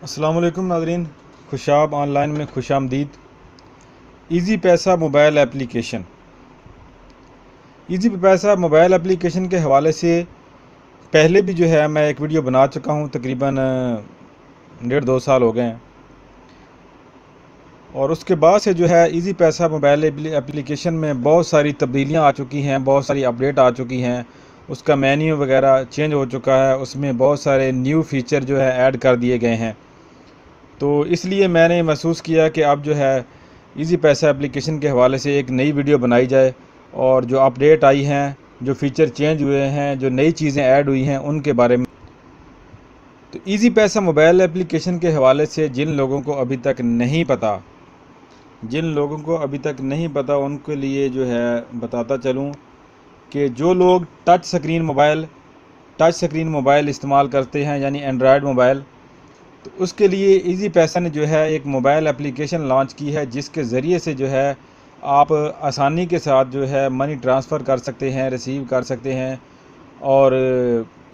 अस्सलाम वालेकुम नाज़रीन, खुशाब ऑनलाइन में खुशामदीद। ईज़ी पैसा मोबाइल एप्लीकेशन। ईज़ी पैसा मोबाइल एप्लीकेशन के हवाले से पहले भी मैं एक वीडियो बना चुका हूँ। तकरीबन 1.5-2 साल हो गए हैं। और उसके बाद से ईज़ी पैसा मोबाइल एप्लीकेशन में बहुत सारी तब्दीलियाँ आ चुकी हैं, बहुत सारी अपडेट आ चुकी हैं। उसका मेन्यू वगैरह चेंज हो चुका है, उसमें बहुत सारे न्यू फीचर ऐड कर दिए गए हैं। तो इसलिए मैंने महसूस किया कि अब ईज़ी पैसा एप्लीकेशन के हवाले से एक नई वीडियो बनाई जाए और जो अपडेट आई हैं, जो फ़ीचर चेंज हुए हैं, जो नई चीज़ें ऐड हुई हैं, उनके बारे में। तो ईज़ी पैसा मोबाइल एप्लीकेशन के हवाले से जिन लोगों को अभी तक नहीं पता उनके लिए बताता चलूँ कि जो लोग टच स्क्रीन मोबाइल इस्तेमाल करते हैं, यानी एंड्रॉयड मोबाइल, तो उसके लिए ईज़ी पैसा ने एक मोबाइल एप्लीकेशन लॉन्च की है, जिसके ज़रिए से आप आसानी के साथ मनी ट्रांसफ़र कर सकते हैं, रिसीव कर सकते हैं और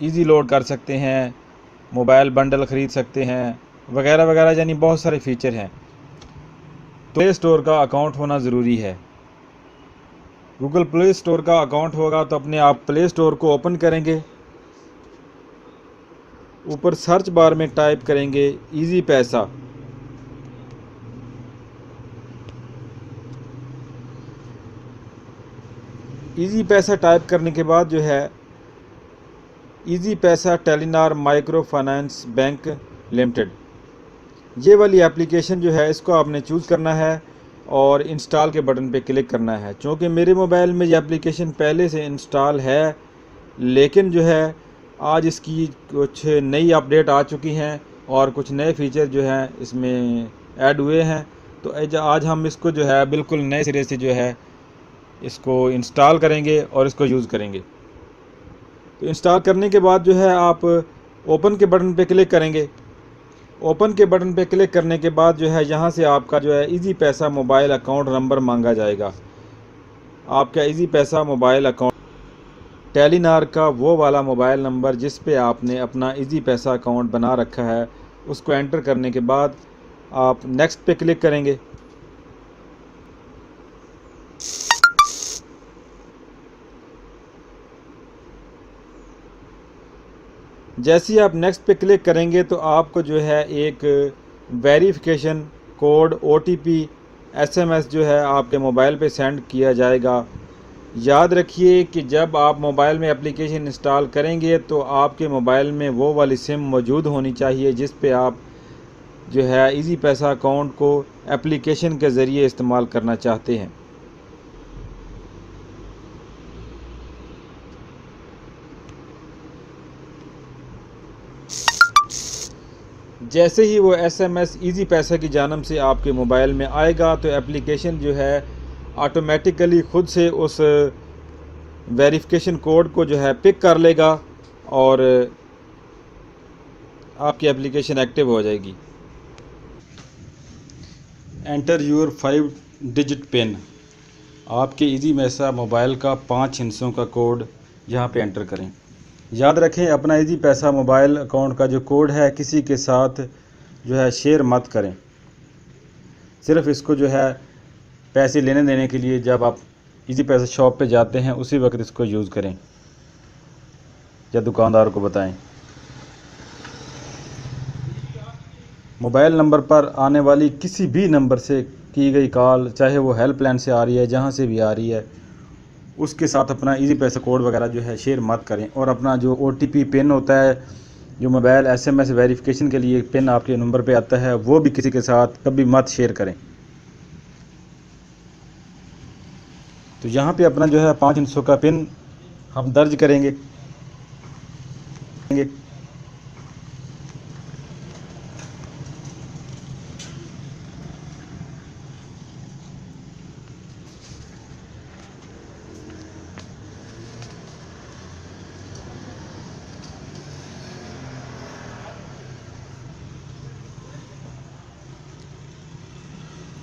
ईज़ी लोड कर सकते हैं, मोबाइल बंडल ख़रीद सकते हैं वगैरह वगैरह, यानी बहुत सारे फ़ीचर हैं। तो प्ले स्टोर का अकाउंट होना ज़रूरी है। गूगल प्ले स्टोर का अकाउंट होगा तो अपने आप प्ले स्टोर को ओपन करेंगे। ऊपर सर्च बार में टाइप करेंगे ईज़ी पैसा। ईज़ी पैसा टाइप करने के बाद ईज़ी पैसा Telenor micro finance bank limited, ये वाली एप्लीकेशन इसको आपने चूज़ करना है और इंस्टॉल के बटन पे क्लिक करना है। चूँकि मेरे मोबाइल में ये एप्लीकेशन पहले से इंस्टॉल है, लेकिन आज इसकी कुछ नई अपडेट आ चुकी हैं और कुछ नए फीचर इसमें ऐड हुए हैं। तो आज हम इसको बिल्कुल नए सिरे से इसको इंस्टॉल करेंगे और इसको यूज़ करेंगे। तो इंस्टॉल करने के बाद आप ओपन के बटन पे क्लिक करेंगे। ओपन के बटन पे क्लिक करने के बाद यहाँ से आपका ईज़ी पैसा मोबाइल अकाउंट नंबर मांगा जाएगा। आपका ईज़ी पैसा मोबाइल अकाउंट टेलीनॉर का वो वाला मोबाइल नंबर जिस पे आपने अपना ईज़ी पैसा अकाउंट बना रखा है, उसको एंटर करने के बाद आप नेक्स्ट पे क्लिक करेंगे। जैसे ही आप नेक्स्ट पे क्लिक करेंगे तो आपको एक वेरिफिकेशन कोड OTP SMS आपके मोबाइल पे सेंड किया जाएगा। याद रखिए कि जब आप मोबाइल में एप्लीकेशन इंस्टॉल करेंगे तो आपके मोबाइल में वो वाली सिम मौजूद होनी चाहिए जिस पे आप ईज़ी पैसा अकाउंट को एप्लीकेशन के ज़रिए इस्तेमाल करना चाहते हैं। जैसे ही वो SMS ईज़ी पैसा की जानिब से आपके मोबाइल में आएगा तो एप्लीकेशन ऑटोमेटिकली खुद से उस वेरिफिकेशन कोड को पिक कर लेगा और आपकी एप्लीकेशन एक्टिव हो जाएगी। Enter your 5 digit pin. आपके ईज़ी पैसा मोबाइल का 5 हिस्सों का कोड यहाँ पे एंटर करें। याद रखें, अपना ईज़ी पैसा मोबाइल अकाउंट का जो कोड है किसी के साथ शेयर मत करें। सिर्फ़ इसको पैसे लेने देने के लिए जब आप ईज़ी पैसा शॉप पे जाते हैं उसी वक्त इसको यूज़ करें या दुकानदार को बताएं। मोबाइल नंबर पर आने वाली किसी भी नंबर से की गई कॉल, चाहे वो हेल्पलाइन से आ रही है, जहाँ से भी आ रही है, उसके साथ अपना ईज़ी पैसा कोड वगैरह शेयर मत करें। और अपना जो OTP पिन होता है, जो मोबाइल SMS वेरिफिकेशन के लिए पिन आपके नंबर पे आता है, वो भी किसी के साथ कभी मत शेयर करें। तो यहाँ पे अपना 5 हिस्सों का पिन हम दर्ज करेंगे।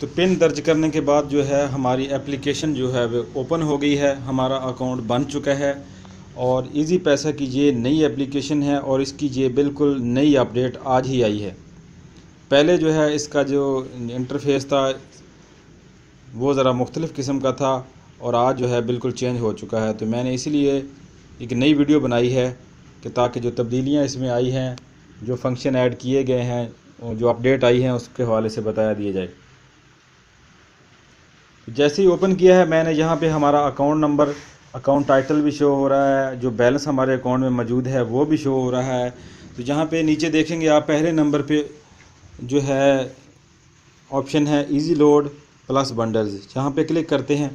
तो पिन दर्ज करने के बाद हमारी एप्लीकेशन वो ओपन हो गई है, हमारा अकाउंट बन चुका है। और ईज़ी पैसा की ये नई एप्लीकेशन है और इसकी ये बिल्कुल नई अपडेट आज ही आई है। पहले जो है इसका जो इंटरफेस था वो ज़रा मुख्तलिफ़ किस्म का था और आज जो है बिल्कुल चेंज हो चुका है। तो मैंने इसीलिए एक नई वीडियो बनाई है कि ताकि जो तब्दीलियाँ इसमें आई हैं, जो फंक्शन ऐड किए गए हैं और जो अपडेट आई हैं उसके हवाले से बताया दिया जाए। जैसे ही ओपन किया है मैंने, यहाँ पे हमारा अकाउंट नंबर, अकाउंट टाइटल भी शो हो रहा है, जो बैलेंस हमारे अकाउंट में मौजूद है वो भी शो हो रहा है। तो जहाँ पे नीचे देखेंगे आप, पहले नंबर पे जो है ऑप्शन है इजी लोड प्लस बंडल्स, जहाँ पे क्लिक करते हैं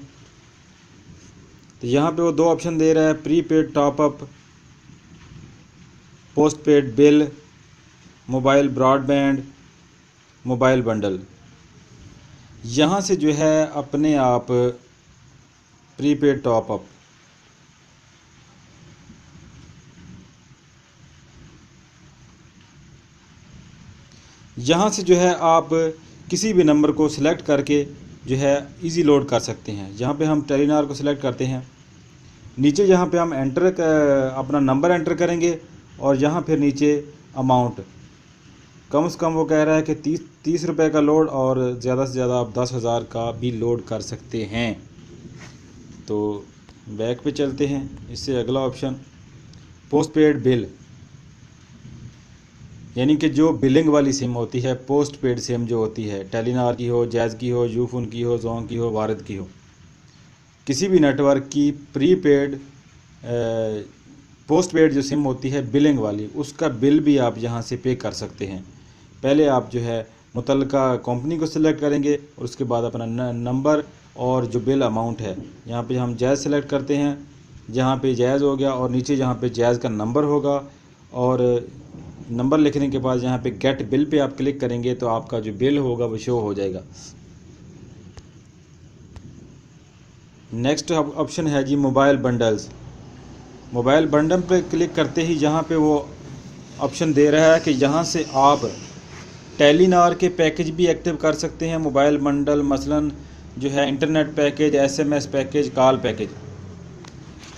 तो यहाँ पे वो दो ऑप्शन दे रहा है, prepaid top up, post paid bill, mobile broadband, mobile bundle. यहाँ से जो है अपने आप प्रीपेड टॉपअप, यहाँ से जो है आप किसी भी नंबर को सिलेक्ट करके जो है इजी लोड कर सकते हैं। जहाँ पे हम टेलीनॉर को सिलेक्ट करते हैं, नीचे जहाँ पे हम अपना नंबर एंटर करेंगे और यहाँ फिर नीचे अमाउंट, कम से कम वो कह रहा है कि 30 रुपये का लोड और ज़्यादा से ज़्यादा आप 10,000 का भी लोड कर सकते हैं। तो बैक पे चलते हैं। इससे अगला ऑप्शन पोस्ट पेड बिल, यानी कि जो बिलिंग वाली सिम होती है, पोस्ट पेड सिम जो होती है, टेलीनॉर की हो, जैज़ की हो, यूफोन की हो, जोंग की हो, भारत की हो, किसी भी नेटवर्क की प्रीपेड पोस्ट पेड जो सिम होती है बिलिंग वाली, उसका बिल भी आप यहाँ से पे कर सकते हैं। पहले आप जो है मुतल्लिका कंपनी को सिलेक्ट करेंगे और उसके बाद अपना नंबर और जो बिल अमाउंट है, यहाँ पे हम जैज़ सेलेक्ट करते हैं, जहाँ पे जैज़ हो गया और नीचे जहाँ पे जैज़ का नंबर होगा और नंबर लिखने के बाद यहाँ पे गेट बिल पे आप क्लिक करेंगे तो आपका जो बिल होगा वो शो हो जाएगा। नेक्स्ट ऑप्शन है जी मोबाइल बंडल्स। मोबाइल बंडल पे क्लिक करते ही यहाँ पे वो ऑप्शन दे रहा है कि यहाँ से आप टेलीनॉर के पैकेज भी एक्टिव कर सकते हैं। मोबाइल बंडल मसलन जो है internet package, SMS package, call package.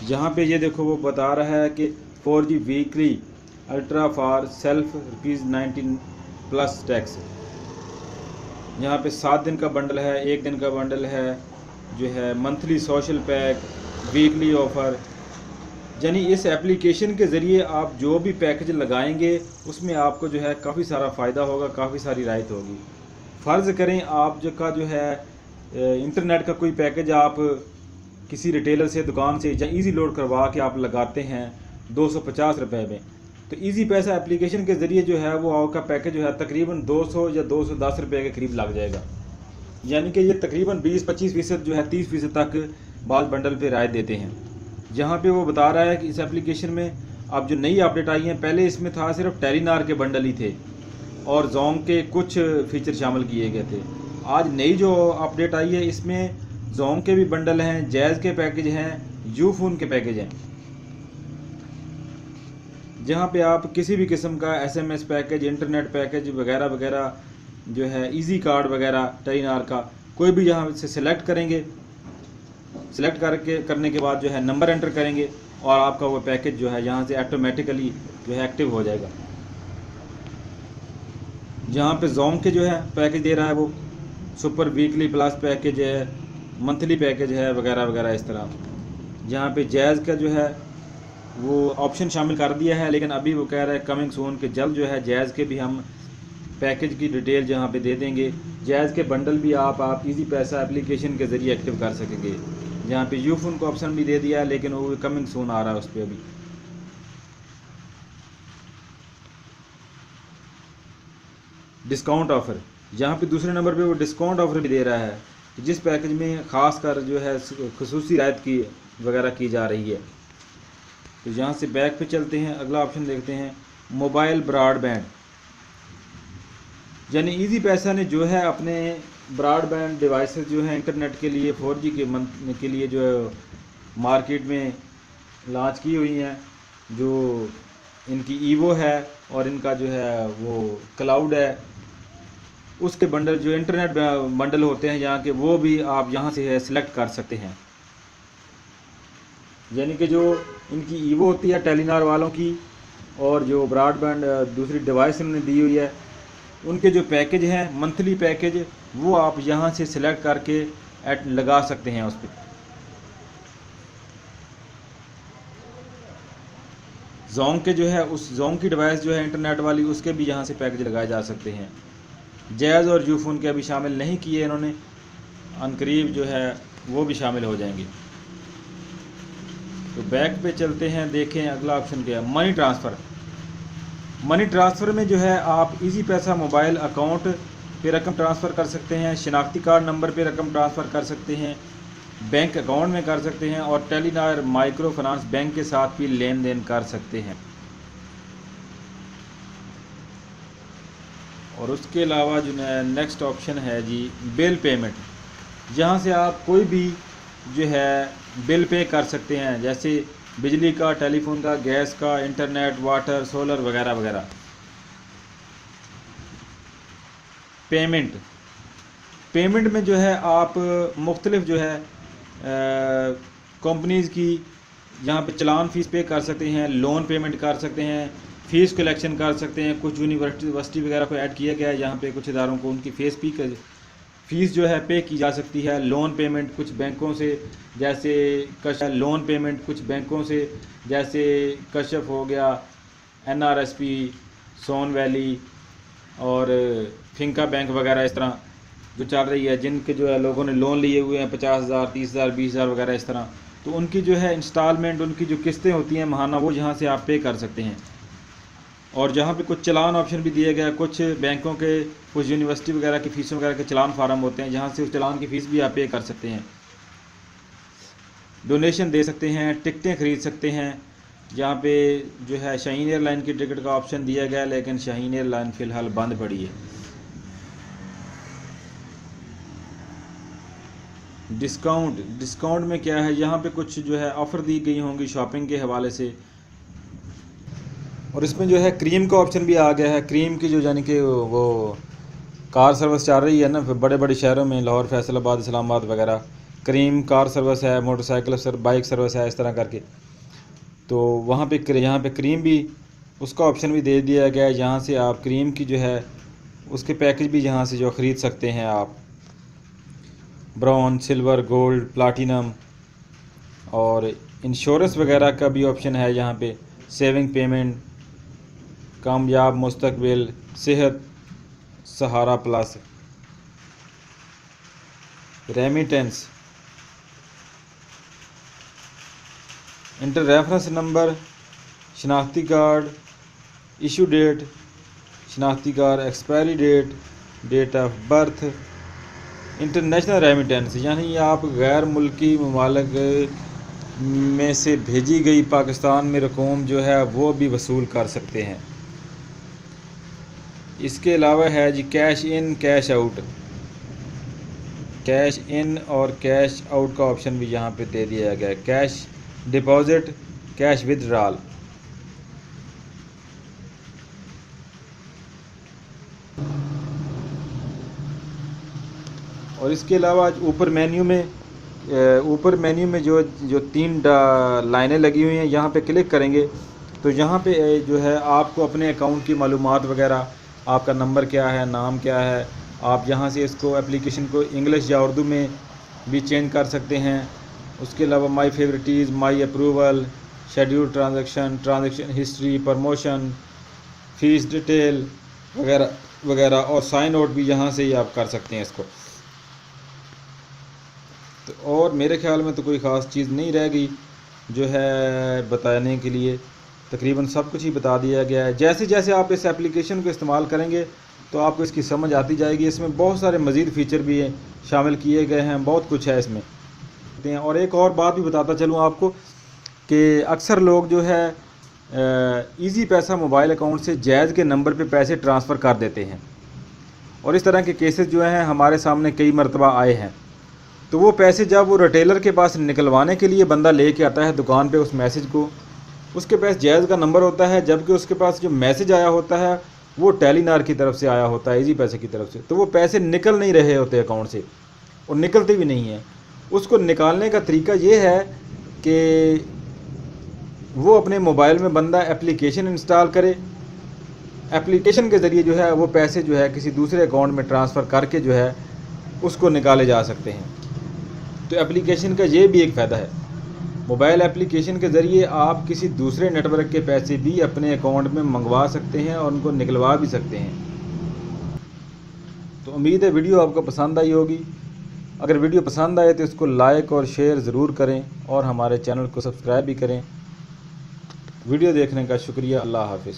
यहाँ पे ये देखो वो बता रहा है कि 4G weekly ultra for self ₹19 plus tax. यहाँ पे 7 दिन का बंडल है, 1 दिन का बंडल है, जो है monthly social pack, weekly offer. यानी इस एप्लीकेशन के ज़रिए आप जो भी पैकेज लगाएंगे उसमें आपको जो है काफ़ी सारा फ़ायदा होगा, काफ़ी सारी राहत होगी। फ़र्ज़ करें आप जो है इंटरनेट का कोई पैकेज आप किसी रिटेलर से, दुकान से या इजी लोड करवा के आप लगाते हैं 250 रुपये में, तो इजी पैसा एप्लीकेशन के ज़रिए जो है वो आपका पैकेज जो है तकरीबन 200 या 210 रुपये के करीब लग जाएगा। यानी कि ये तकरीबन 20-25% जो है 30% तक बाल बंडल पे रायत देते हैं। जहाँ पे वो बता रहा है कि इस एप्लीकेशन में अब जो नई अपडेट आई हैं, पहले इसमें था सिर्फ टेलीनॉर के बंडल ही थे और जोंग के कुछ फीचर शामिल किए गए थे। आज नई जो अपडेट आई है इसमें जोंग के भी बंडल हैं, जैज़ के पैकेज हैं, यूफोन के पैकेज हैं, जहाँ पे आप किसी भी किस्म का SMS पैकेज, इंटरनेट पैकेज वगैरह वगैरह जो है इजी कार्ड वगैरह टेलीनॉर का कोई भी यहाँ से सिलेक्ट करेंगे, सिलेक्ट करने के बाद जो है नंबर एंटर करेंगे और आपका वो पैकेज जो है यहाँ से ऑटोमेटिकली जो है एक्टिव हो जाएगा। जहाँ पे जोंग के जो है पैकेज दे रहा है वो सुपर वीकली प्लस पैकेज है, मंथली पैकेज है वगैरह वगैरह इस तरह। जहाँ पे जैज़ का जो है वो ऑप्शन शामिल कर दिया है, लेकिन अभी वो कह रहा है कमिंग सून के जल्द जो है जैज़ के भी हम पैकेज की डिटेल जहाँ पे दे देंगे। जैज़ के बंडल भी आप इजी पैसा एप्लीकेशन के ज़रिए एक्टिव कर सकेंगे। जहाँ पे यूफोन को ऑप्शन भी दे दिया है, लेकिन वो कमिंग सून आ रहा है उस पर अभी। डिस्काउंट ऑफ़र, यहाँ पे दूसरे नंबर पे वो डिस्काउंट ऑफ़र भी दे रहा है, जिस पैकेज में ख़ास कर जो है खुसूसी रायत की वगैरह की जा रही है। तो यहाँ से बैक पे चलते हैं, अगला ऑप्शन देखते हैं मोबाइल ब्रॉडबैंड। यानी इजी पैसा ने जो है अपने ब्रॉडबैंड डिवाइसेस जो है इंटरनेट के लिए 4G के लिए जो है मार्केट में लॉन्च की हुई हैं, जो इनकी ईवो है और इनका जो है वो क्लाउड है, उसके बंडल जो इंटरनेट बंडल होते हैं यहाँ के, वो भी आप यहाँ से सिलेक्ट कर सकते हैं। यानी कि जो इनकी ईवो होती है टेलीनॉर वालों की और जो ब्रॉडबैंड दूसरी डिवाइस इन्होंने दी हुई है उनके जो पैकेज हैं मंथली पैकेज, वो आप यहाँ से सिलेक्ट करके लगा सकते हैं उस पर। जोंग के जो है उस जोंग की डिवाइस जो है इंटरनेट वाली, उसके भी यहाँ से पैकेज लगाए जा सकते हैं। जैज़ और यूफोन के अभी शामिल नहीं किए इन्होंने, अनकरीब जो है वो भी शामिल हो जाएंगे। तो बैक पे चलते हैं, देखें अगला ऑप्शन क्या है, मनी ट्रांसफ़र। मनी ट्रांसफ़र में जो है आप इजी पैसा मोबाइल अकाउंट पे रकम ट्रांसफ़र कर सकते हैं, शिनाख्ती कार्ड नंबर पे रकम ट्रांसफ़र कर सकते हैं, बैंक अकाउंट में कर सकते हैं, और टेलीनार माइक्रो फाइनेंस बैंक के साथ भी लेन देन कर सकते हैं। और उसके अलावा जो नेक्स्ट ऑप्शन है जी बिल पेमेंट, जहाँ से आप कोई भी जो है बिल पे कर सकते हैं, जैसे बिजली का, टेलीफोन का, गैस का, इंटरनेट, वाटर, सोलर वगैरह वगैरह। पेमेंट में जो है आप मुख्तलिफ जो है कंपनीज़ की यहाँ पे चलान फ़ीस पे कर सकते हैं, लोन पेमेंट कर सकते हैं, फ़ीस कलेक्शन कर सकते हैं। कुछ यूनिवर्सिटी वगैरह को ऐड किया गया है यहाँ पे, कुछ इदारों को उनकी फ़ीस जो है पे की जा सकती है। लोन पेमेंट कुछ बैंकों से, जैसे लोन पेमेंट कुछ बैंकों से जैसे कशफ हो गया, NRSP, सोन वैली और फिंका बैंक वगैरह, इस तरह जो चल रही है, जिनके जो है लोगों ने लोन लिए हुए हैं 50,000, 30,000, 20,000 वगैरह इस तरह, तो उनकी जो है इंस्टॉलमेंट, उनकी जो किस्तें होती हैं महाना, वो यहाँ से आप पे कर सकते हैं। और जहाँ पे कुछ चलान ऑप्शन भी दिए गए, कुछ बैंकों के, कुछ यूनिवर्सिटी वगैरह की फ़ीसों वगैरह के चलान फार्म होते हैं, जहाँ से उस चलान की फ़ीस भी आप पे कर सकते हैं। डोनेशन दे सकते हैं, टिकटें ख़रीद सकते हैं। जहाँ पे जो है शाहीन एयरलाइन की टिकट का ऑप्शन दिया गया, लेकिन शाहीन एयरलाइन फ़िलहाल बंद पड़ी है। डिस्काउंट में क्या है, यहाँ पे कुछ जो है ऑफ़र दी गई होंगी शॉपिंग के हवाले से। और इसमें जो है क्रीम का ऑप्शन भी आ गया है। क्रीम की जो यानी कि वो कार सर्विस चल रही है ना बड़े बड़े शहरों में, लाहौर, फैसलाबाद, इस्लामाबाद वगैरह, क्रीम कार सर्विस है, मोटरसाइकिल बाइक सर्विस है, इस तरह करके। तो वहाँ पे यहाँ पे क्रीम भी, उसका ऑप्शन भी दे दिया गया है, जहाँ से आप क्रीम की जो है उसके पैकेज भी यहाँ से जो ख़रीद सकते हैं आप। ब्राउन, सिल्वर, गोल्ड, प्लाटिनम, और इंश्योरेंस वगैरह का भी ऑप्शन है यहाँ पे। सेविंग पेमेंट, कामयाब मुस्तकबिल, सेहत, सहारा plus, remittance, inter reference number, शनाख्ती कार्ड, इशू डेट, शनाख्ती card, expiry date, date of birth, international remittance, यानी आप गैर मुल्की ममालिक में से भेजी गई पाकिस्तान में रकूम जो है वो भी वसूल कर सकते हैं। इसके अलावा है जी cash in, cash out. Cash in और कैश आउट का ऑप्शन भी यहाँ पे दे दिया गया है। Cash deposit, cash withdrawal. और इसके अलावा ऊपर मेन्यू में जो 3 लाइनें लगी हुई हैं, यहाँ पे क्लिक करेंगे तो यहाँ पे जो है आपको अपने अकाउंट की मालूमात वगैरह, आपका नंबर क्या है, नाम क्या है, आप यहाँ से इसको एप्लीकेशन को इंग्लिश या उर्दू में भी चेंज कर सकते हैं। उसके अलावा my favourites, my approval, schedule transaction history, promotion, fees detail वगैरह वगैरह, और साइन आउट भी यहाँ से ही आप कर सकते हैं इसको। तो और मेरे ख्याल में तो कोई ख़ास चीज़ नहीं रह गई जो है बताने के लिए, तकरीबन सब कुछ ही बता दिया गया है। जैसे जैसे आप इस एप्लीकेशन को इस्तेमाल करेंगे तो आपको इसकी समझ आती जाएगी। इसमें बहुत सारे मज़ीद फ़ीचर भी हैं, शामिल किए गए हैं, बहुत कुछ है इसमें। और एक और बात भी बताता चलूँ आपको कि अक्सर लोग जो है इजी पैसा मोबाइल अकाउंट से जैज़ के नंबर पे पैसे ट्रांसफ़र कर देते हैं, और इस तरह के केसेस जो हैं हमारे सामने कई मरतबा आए हैं। तो वो पैसे जब वो रिटेलर के पास निकलवाने के लिए बंदा लेके आता है दुकान पे उस मैसेज को, उसके पास जैज़ का नंबर होता है, जबकि उसके पास जो मैसेज आया होता है वो टेलीनार की तरफ से आया होता है, इजी पैसे की तरफ से। तो वो पैसे निकल नहीं रहे होते अकाउंट से, और निकलते भी नहीं हैं। उसको निकालने का तरीका ये है कि वो अपने मोबाइल में बंदा एप्लीकेशन इंस्टॉल करे, एप्लीकेशन के ज़रिए जो है वो पैसे जो है किसी दूसरे अकाउंट में ट्रांसफ़र करके जो है उसको निकाले जा सकते हैं। तो एप्लीकेशन का ये भी एक फ़ायदा है, मोबाइल एप्लीकेशन के ज़रिए आप किसी दूसरे नेटवर्क के पैसे भी अपने अकाउंट में मंगवा सकते हैं और उनको निकलवा भी सकते हैं। तो उम्मीद है वीडियो आपको पसंद आई होगी। अगर वीडियो पसंद आए तो इसको लाइक और शेयर ज़रूर करें और हमारे चैनल को सब्सक्राइब भी करें। वीडियो देखने का शुक्रिया। अल्लाह हाफ़िज़।